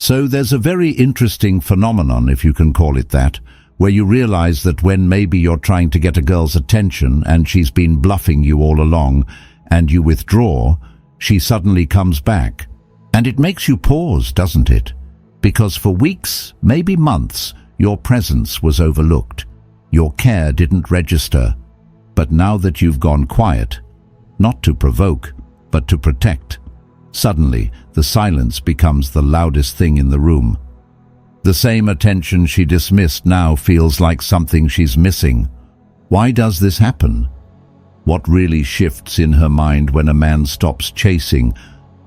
So there's a very interesting phenomenon, if you can call it that, where you realize that when maybe you're trying to get a girl's attention and she's been bluffing you all along and you withdraw, she suddenly comes back. And it makes you pause, doesn't it? Because for weeks, maybe months, your presence was overlooked. Your care didn't register. But now that you've gone quiet, not to provoke, but to protect, suddenly the silence becomes the loudest thing in the room. The same attention she dismissed now feels like something she's missing. Why does this happen? What really shifts in her mind when a man stops chasing,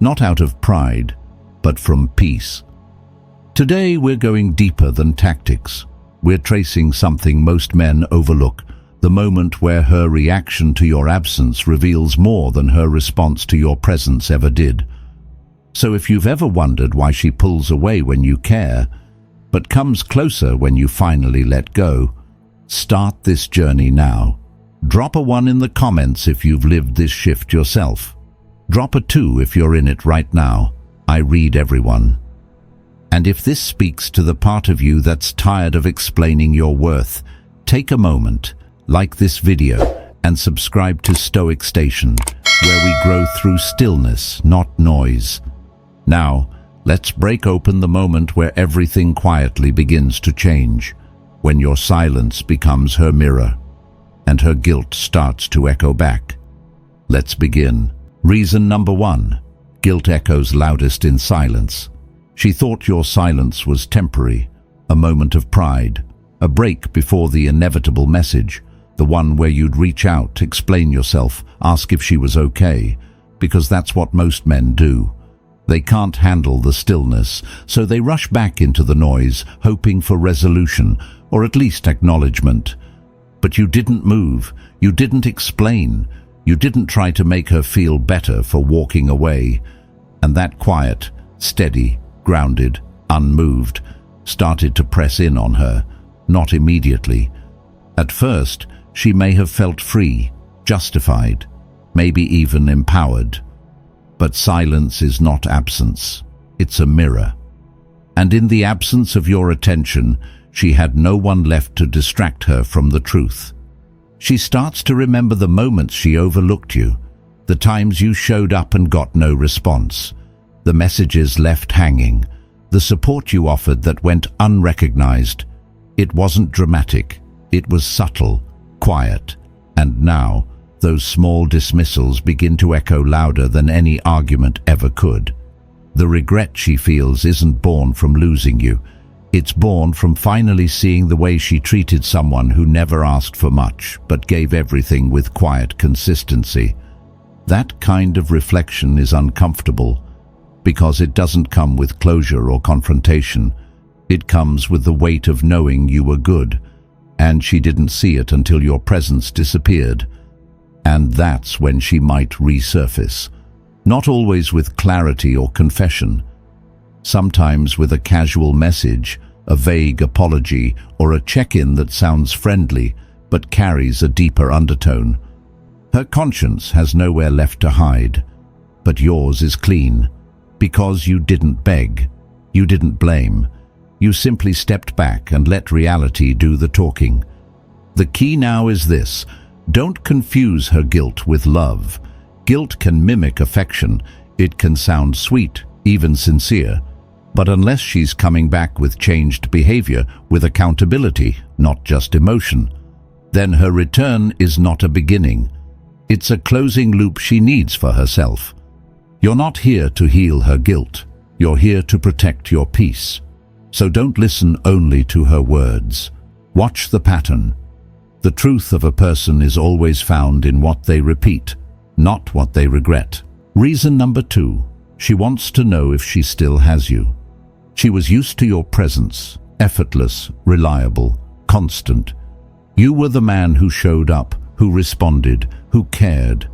not out of pride, but from peace? Today we're going deeper than tactics. We're tracing something most men overlook, the moment where her reaction to your absence reveals more than her response to your presence ever did. So if you've ever wondered why she pulls away when you care, but comes closer when you finally let go, start this journey now. Drop a 1 in the comments if you've lived this shift yourself. Drop a 2 if you're in it right now. I read everyone. And if this speaks to the part of you that's tired of explaining your worth, take a moment, like this video, and subscribe to Stoic Station, where we grow through stillness, not noise. Now, let's break open the moment where everything quietly begins to change, when your silence becomes her mirror, and her guilt starts to echo back. Let's begin. Reason number 1. Guilt echoes loudest in silence. She thought your silence was temporary, a moment of pride, a break before the inevitable message, the one where you'd reach out, explain yourself, ask if she was okay, because that's what most men do. They can't handle the stillness, so they rush back into the noise, hoping for resolution, or at least acknowledgement. But you didn't move, you didn't explain, you didn't try to make her feel better for walking away. And that quiet, steady, grounded, unmoved, started to press in on her, not immediately. At first, she may have felt free, justified, maybe even empowered. But silence is not absence, it's a mirror. And in the absence of your attention, she had no one left to distract her from the truth. She starts to remember the moments she overlooked you, the times you showed up and got no response, the messages left hanging, the support you offered that went unrecognized. It wasn't dramatic, it was subtle, quiet, and now those small dismissals begin to echo louder than any argument ever could. The regret she feels isn't born from losing you. It's born from finally seeing the way she treated someone who never asked for much, but gave everything with quiet consistency. That kind of reflection is uncomfortable, because it doesn't come with closure or confrontation. It comes with the weight of knowing you were good, and she didn't see it until your presence disappeared. And that's when she might resurface. Not always with clarity or confession. Sometimes with a casual message, a vague apology, or a check-in that sounds friendly but carries a deeper undertone. Her conscience has nowhere left to hide, but yours is clean. Because you didn't beg, you didn't blame, you simply stepped back and let reality do the talking. The key now is this: don't confuse her guilt with love. Guilt can mimic affection, it can sound sweet, even sincere, but unless she's coming back with changed behavior, with accountability, not just emotion, then her return is not a beginning. It's a closing loop she needs for herself. You're not here to heal her guilt. You're here to protect your peace. So don't listen only to her words. Watch the pattern. The truth of a person is always found in what they repeat, not what they regret. Reason number 2. She wants to know if she still has you. She was used to your presence, effortless, reliable, constant. You were the man who showed up, who responded, who cared.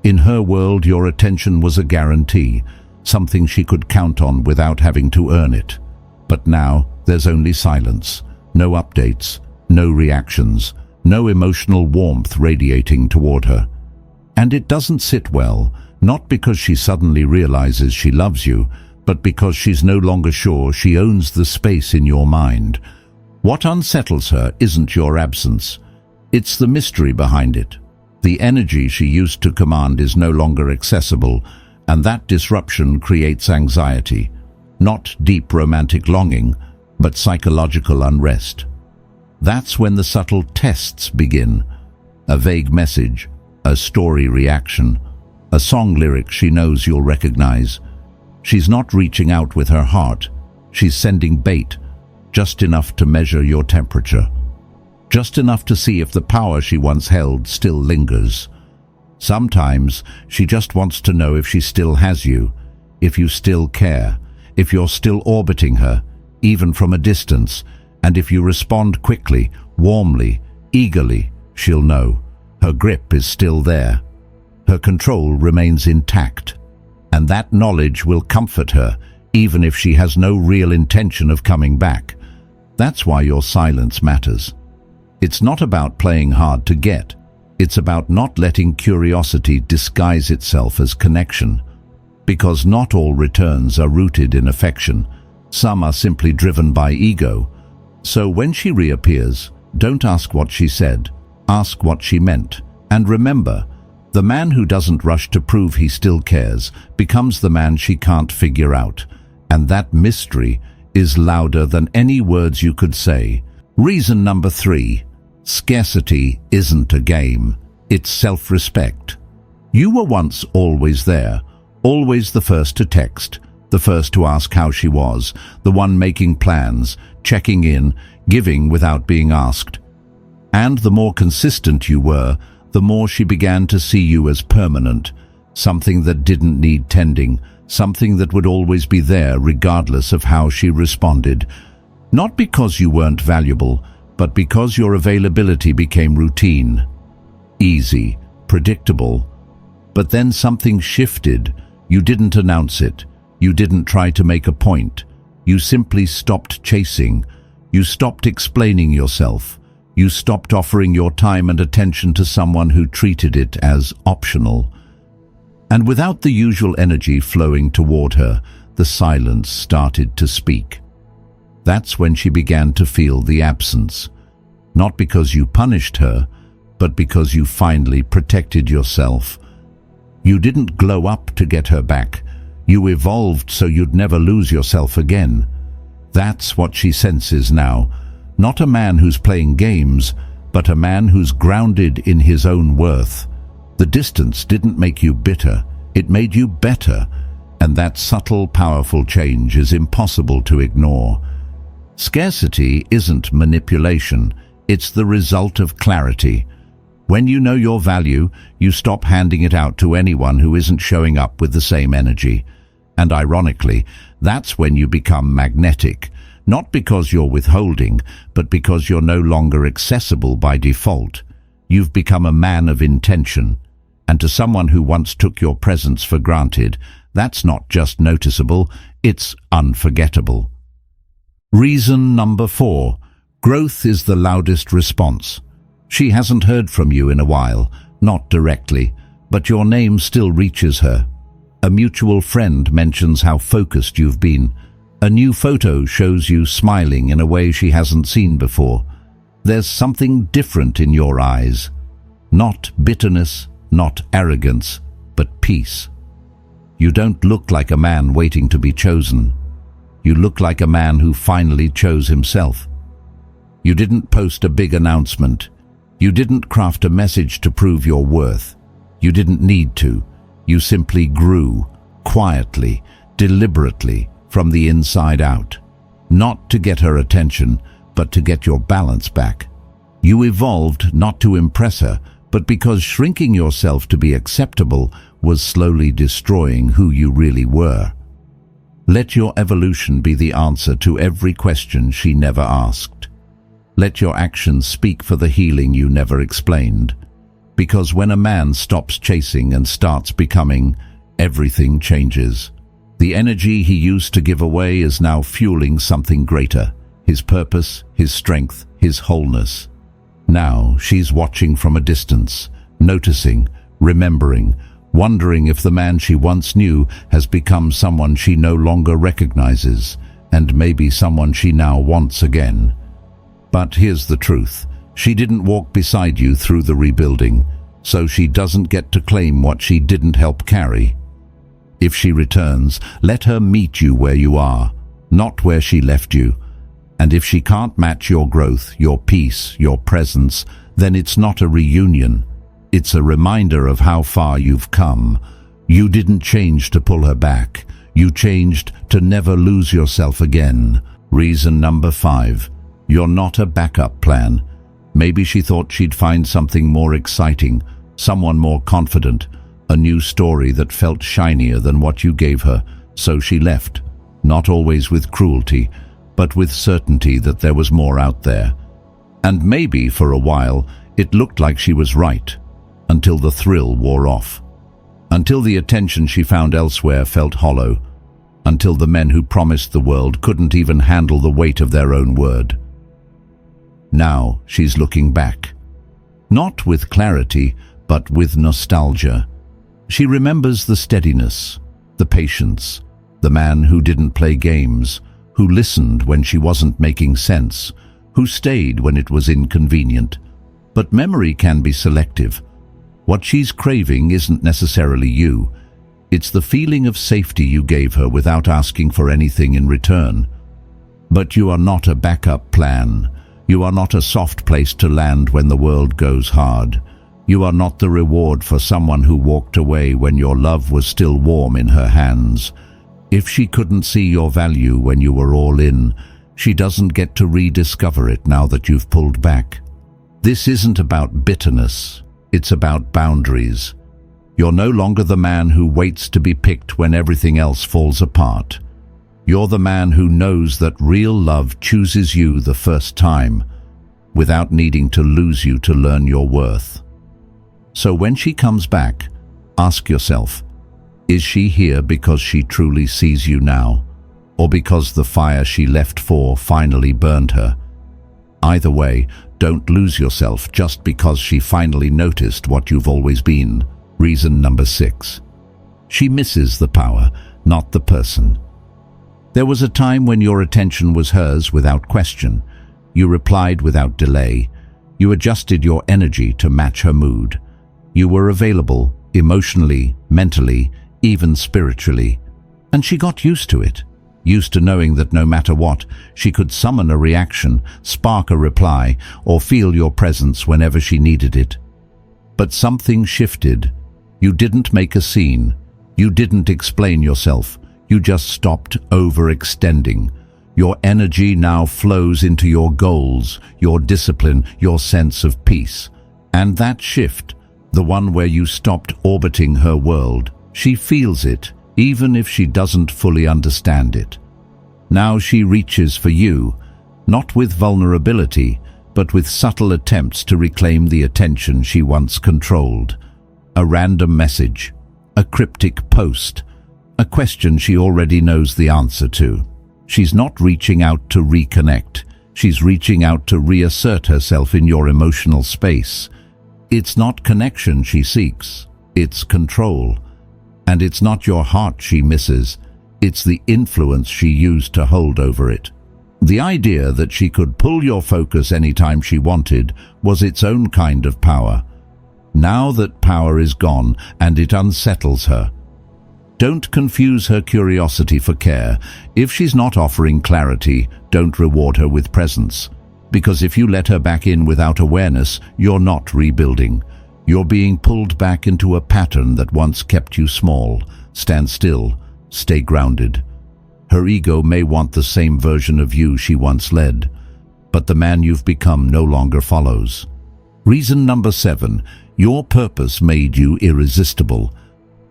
In her world, your attention was a guarantee, something she could count on without having to earn it. But now, there's only silence, no updates, no reactions, no emotional warmth radiating toward her. And it doesn't sit well, not because she suddenly realizes she loves you, but because she's no longer sure she owns the space in your mind. What unsettles her isn't your absence. It's the mystery behind it. The energy she used to command is no longer accessible, and that disruption creates anxiety. Not deep romantic longing, but psychological unrest. That's when the subtle tests begin. A vague message, a story reaction, a song lyric she knows you'll recognize. She's not reaching out with her heart. She's sending bait, just enough to measure your temperature. Just enough to see if the power she once held still lingers. Sometimes she just wants to know if she still has you, if you still care, if you're still orbiting her, even from a distance, and if you respond quickly, warmly, eagerly, she'll know. Her grip is still there. Her control remains intact. And that knowledge will comfort her, even if she has no real intention of coming back. That's why your silence matters. It's not about playing hard to get. It's about not letting curiosity disguise itself as connection. Because not all returns are rooted in affection. Some are simply driven by ego. So when she reappears, don't ask what she said. Ask what she meant. And remember, the man who doesn't rush to prove he still cares becomes the man she can't figure out. And that mystery is louder than any words you could say. Reason number 3. Scarcity isn't a game. It's self-respect. You were once always there, always the first to text, the first to ask how she was, the one making plans, checking in, giving without being asked. And the more consistent you were, the more she began to see you as permanent, something that didn't need tending, something that would always be there regardless of how she responded. Not because you weren't valuable, but because your availability became routine, easy, predictable. But then something shifted. You didn't announce it. You didn't try to make a point. You simply stopped chasing. You stopped explaining yourself. You stopped offering your time and attention to someone who treated it as optional. And without the usual energy flowing toward her, the silence started to speak. That's when she began to feel the absence. Not because you punished her, but because you finally protected yourself. You didn't glow up to get her back. You evolved so you'd never lose yourself again. That's what she senses now. Not a man who's playing games, but a man who's grounded in his own worth. The distance didn't make you bitter, it made you better, and that subtle, powerful change is impossible to ignore. Scarcity isn't manipulation, it's the result of clarity. When you know your value, you stop handing it out to anyone who isn't showing up with the same energy. And ironically, that's when you become magnetic. Not because you're withholding, but because you're no longer accessible by default. You've become a man of intention. And to someone who once took your presence for granted, that's not just noticeable, it's unforgettable. Reason number 4. Growth is the loudest response. She hasn't heard from you in a while, not directly, but your name still reaches her. A mutual friend mentions how focused you've been. A new photo shows you smiling in a way she hasn't seen before. There's something different in your eyes. Not bitterness, not arrogance, but peace. You don't look like a man waiting to be chosen. You look like a man who finally chose himself. You didn't post a big announcement. You didn't craft a message to prove your worth. You didn't need to. You simply grew, quietly, deliberately, from the inside out. Not to get her attention, but to get your balance back. You evolved not to impress her, but because shrinking yourself to be acceptable was slowly destroying who you really were. Let your evolution be the answer to every question she never asked. Let your actions speak for the healing you never explained. Because when a man stops chasing and starts becoming, everything changes. The energy he used to give away is now fueling something greater, his purpose, his strength, his wholeness. Now she's watching from a distance, noticing, remembering, wondering if the man she once knew has become someone she no longer recognizes, and maybe someone she now wants again. But here's the truth. She didn't walk beside you through the rebuilding, so she doesn't get to claim what she didn't help carry. If she returns, let her meet you where you are, not where she left you. And if she can't match your growth, your peace, your presence, then it's not a reunion. It's a reminder of how far you've come. You didn't change to pull her back. You changed to never lose yourself again. Reason number 5. You're not a backup plan. Maybe she thought she'd find something more exciting, someone more confident, a new story that felt shinier than what you gave her, so she left, not always with cruelty, but with certainty that there was more out there. And maybe, for a while, it looked like she was right, until the thrill wore off. Until the attention she found elsewhere felt hollow, until the men who promised the world couldn't even handle the weight of their own word. Now she's looking back, not with clarity, but with nostalgia. She remembers the steadiness, the patience, the man who didn't play games, who listened when she wasn't making sense, who stayed when it was inconvenient. But memory can be selective. What she's craving isn't necessarily you. It's the feeling of safety you gave her without asking for anything in return. But you are not a backup plan. You are not a soft place to land when the world goes hard. You are not the reward for someone who walked away when your love was still warm in her hands. If she couldn't see your value when you were all in, she doesn't get to rediscover it now that you've pulled back. This isn't about bitterness. It's about boundaries. You're no longer the man who waits to be picked when everything else falls apart. You're the man who knows that real love chooses you the first time, without needing to lose you to learn your worth. So when she comes back, ask yourself, is she here because she truly sees you now, or because the fire she left for finally burned her? Either way, don't lose yourself just because she finally noticed what you've always been. Reason number 6. She misses the power, not the person. There was a time when your attention was hers without question. You replied without delay. You adjusted your energy to match her mood. You were available, emotionally, mentally, even spiritually. And she got used to it. Used to knowing that no matter what, she could summon a reaction, spark a reply, or feel your presence whenever she needed it. But something shifted. You didn't make a scene. You didn't explain yourself. You just stopped overextending. Your energy now flows into your goals, your discipline, your sense of peace. And that shift, the one where you stopped orbiting her world, she feels it, even if she doesn't fully understand it. Now she reaches for you, not with vulnerability, but with subtle attempts to reclaim the attention she once controlled. A random message, a cryptic post, a question she already knows the answer to. She's not reaching out to reconnect. She's reaching out to reassert herself in your emotional space. It's not connection she seeks, it's control. And it's not your heart she misses, it's the influence she used to hold over it. The idea that she could pull your focus anytime she wanted was its own kind of power. Now that power is gone and it unsettles her. Don't confuse her curiosity for care. If she's not offering clarity, don't reward her with presence. Because if you let her back in without awareness, you're not rebuilding. You're being pulled back into a pattern that once kept you small. Stand still. Stay grounded. Her ego may want the same version of you she once led, but the man you've become no longer follows. Reason number 7. Your purpose made you irresistible.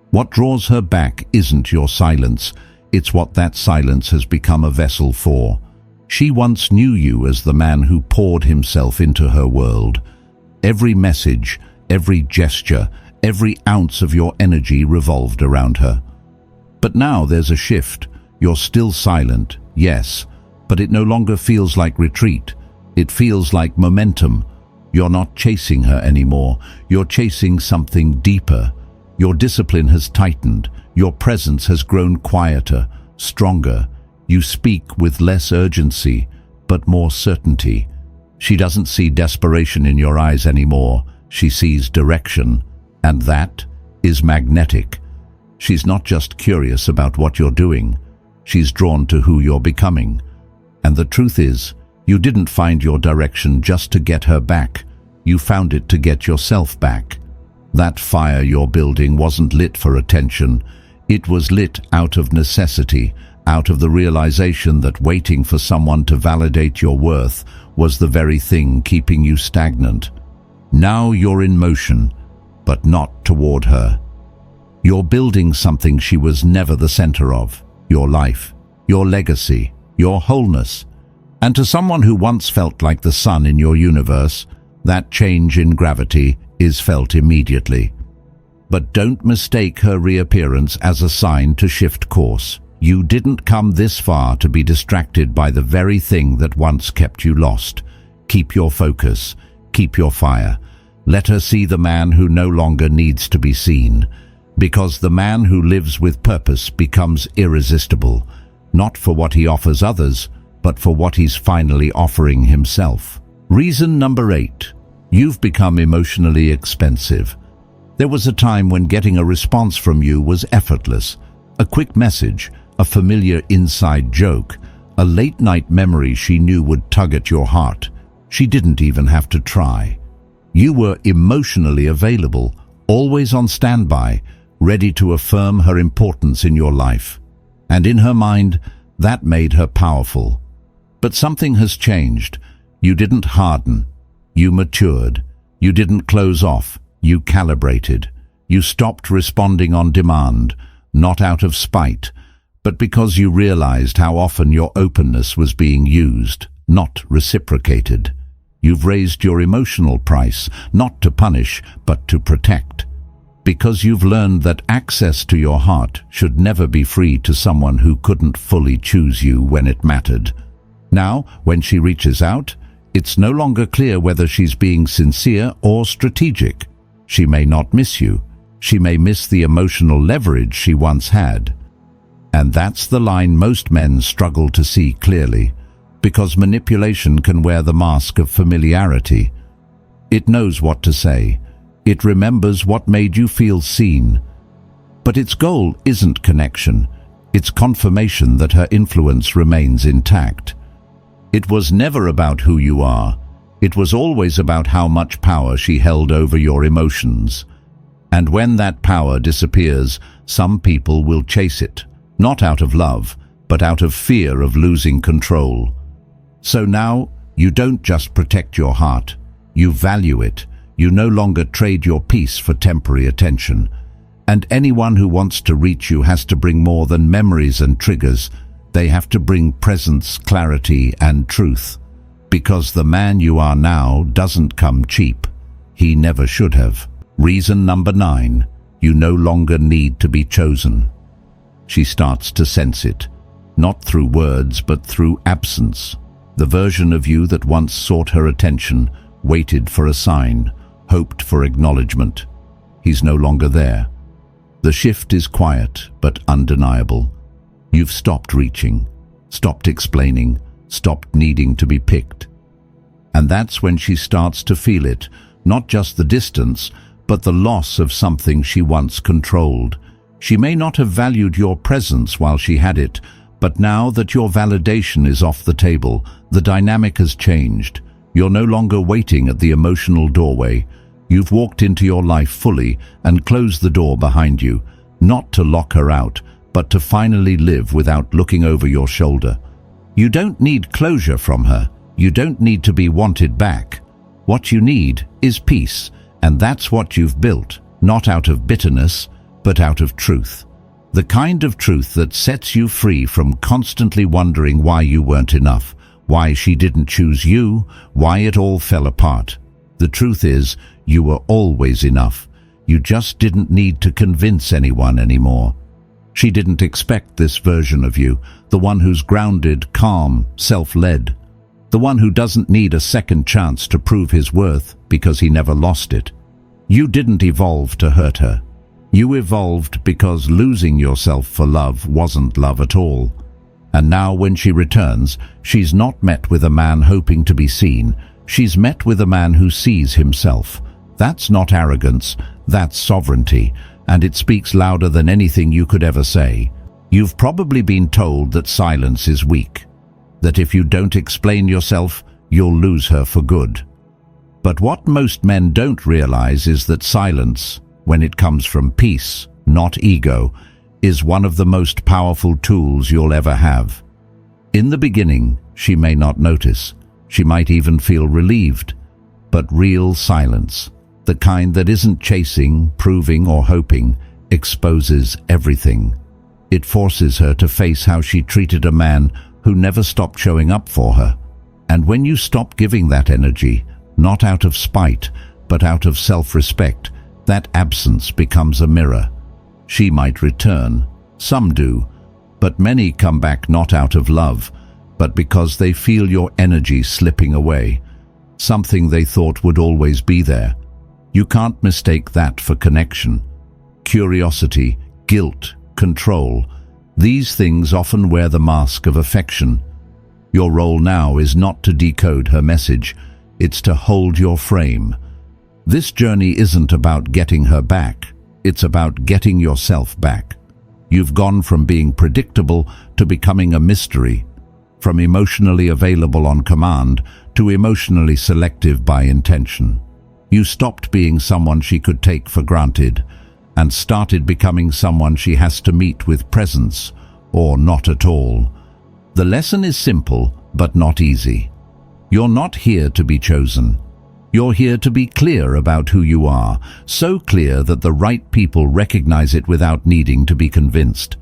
What draws her back isn't your silence. It's what that silence has become a vessel for. She once knew you as the man who poured himself into her world. Every message, every gesture, every ounce of your energy revolved around her. But now there's a shift. You're still silent, yes, but it no longer feels like retreat. It feels like momentum. You're not chasing her anymore. You're chasing something deeper. Your discipline has tightened. Your presence has grown quieter, stronger. You speak with less urgency, but more certainty. She doesn't see desperation in your eyes anymore. She sees direction, and that is magnetic. She's not just curious about what you're doing. She's drawn to who you're becoming. And the truth is, you didn't find your direction just to get her back. You found it to get yourself back. That fire you're building wasn't lit for attention. It was lit out of necessity, out of the realization that waiting for someone to validate your worth was the very thing keeping you stagnant. Now you're in motion, but not toward her. You're building something she was never the center of: your life, your legacy, your wholeness. And to someone who once felt like the sun in your universe, that change in gravity is felt immediately. But don't mistake her reappearance as a sign to shift course. You didn't come this far to be distracted by the very thing that once kept you lost. Keep your focus, keep your fire. Let her see the man who no longer needs to be seen. Because the man who lives with purpose becomes irresistible, not for what he offers others, but for what he's finally offering himself. Reason number 8. You've become emotionally expensive. There was a time when getting a response from you was effortless. A quick message, a familiar inside joke, a late-night memory she knew would tug at your heart. She didn't even have to try. You were emotionally available, always on standby, ready to affirm her importance in your life. And in her mind, that made her powerful. But something has changed. You didn't harden. You matured. You didn't close off. You calibrated. You stopped responding on demand, not out of spite, but because you realized how often your openness was being used, not reciprocated. You've raised your emotional price, not to punish, but to protect. Because you've learned that access to your heart should never be free to someone who couldn't fully choose you when it mattered. Now, when she reaches out, it's no longer clear whether she's being sincere or strategic. She may not miss you. She may miss the emotional leverage she once had. And that's the line most men struggle to see clearly, because manipulation can wear the mask of familiarity. It knows what to say. It remembers what made you feel seen. But its goal isn't connection. It's confirmation that her influence remains intact. It was never about who you are. It was always about how much power she held over your emotions. And when that power disappears, some people will chase it, not out of love, but out of fear of losing control. So now, you don't just protect your heart, you value it. You no longer trade your peace for temporary attention. And anyone who wants to reach you has to bring more than memories and triggers. They have to bring presence, clarity, and truth. Because the man you are now doesn't come cheap. He never should have. Reason number 9. You no longer need to be chosen. She starts to sense it, not through words but through absence. The version of you that once sought her attention, waited for a sign, hoped for acknowledgement. He's no longer there. The shift is quiet but undeniable. You've stopped reaching, stopped explaining, stopped needing to be picked. And that's when she starts to feel it, not just the distance, but the loss of something she once controlled. She may not have valued your presence while she had it, but now that your validation is off the table, the dynamic has changed. You're no longer waiting at the emotional doorway. You've walked into your life fully and closed the door behind you, not to lock her out, but to finally live without looking over your shoulder. You don't need closure from her. You don't need to be wanted back. What you need is peace, and that's what you've built, not out of bitterness, but out of truth. The kind of truth that sets you free from constantly wondering why you weren't enough, why she didn't choose you, why it all fell apart. The truth is, you were always enough. You just didn't need to convince anyone anymore. She didn't expect this version of you, the one who's grounded, calm, self-led, the one who doesn't need a second chance to prove his worth because he never lost it. You didn't evolve to hurt her. You evolved because losing yourself for love wasn't love at all. And now when she returns, she's not met with a man hoping to be seen. She's met with a man who sees himself. That's not arrogance, that's sovereignty, and it speaks louder than anything you could ever say. You've probably been told that silence is weak, that if you don't explain yourself, you'll lose her for good. But what most men don't realize is that silence, when it comes from peace, not ego, is one of the most powerful tools you'll ever have. In the beginning, she may not notice. She might even feel relieved. But real silence, the kind that isn't chasing, proving, or hoping, exposes everything. It forces her to face how she treated a man who never stopped showing up for her. And when you stop giving that energy, not out of spite, but out of self-respect, that absence becomes a mirror. She might return, some do, but many come back not out of love, but because they feel your energy slipping away, something they thought would always be there. You can't mistake that for connection. Curiosity, guilt, control, these things often wear the mask of affection. Your role now is not to decode her message, it's to hold your frame. This journey isn't about getting her back, it's about getting yourself back. You've gone from being predictable to becoming a mystery, from emotionally available on command to emotionally selective by intention. You stopped being someone she could take for granted and started becoming someone she has to meet with presence or not at all. The lesson is simple but not easy. You're not here to be chosen. You're here to be clear about who you are, so clear that the right people recognize it without needing to be convinced.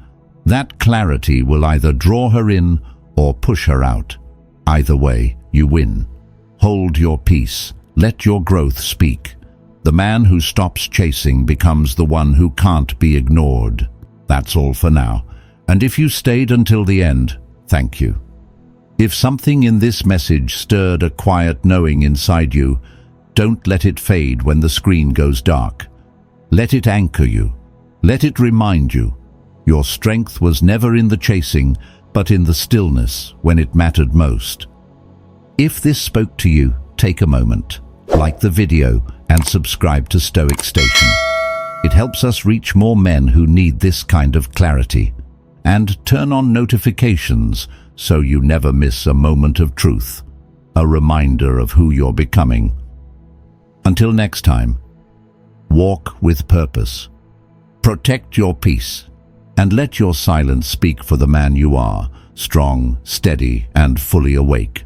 That clarity will either draw her in or push her out. Either way, you win. Hold your peace. Let your growth speak. The man who stops chasing becomes the one who can't be ignored. That's all for now. And if you stayed until the end, thank you. If something in this message stirred a quiet knowing inside you, don't let it fade when the screen goes dark. Let it anchor you. Let it remind you. Your strength was never in the chasing, but in the stillness when it mattered most. If this spoke to you, take a moment, like the video, and subscribe to Stoic Station. It helps us reach more men who need this kind of clarity. And turn on notifications so you never miss a moment of truth, a reminder of who you're becoming. Until next time, walk with purpose, protect your peace, and let your silence speak for the man you are, strong, steady, and fully awake.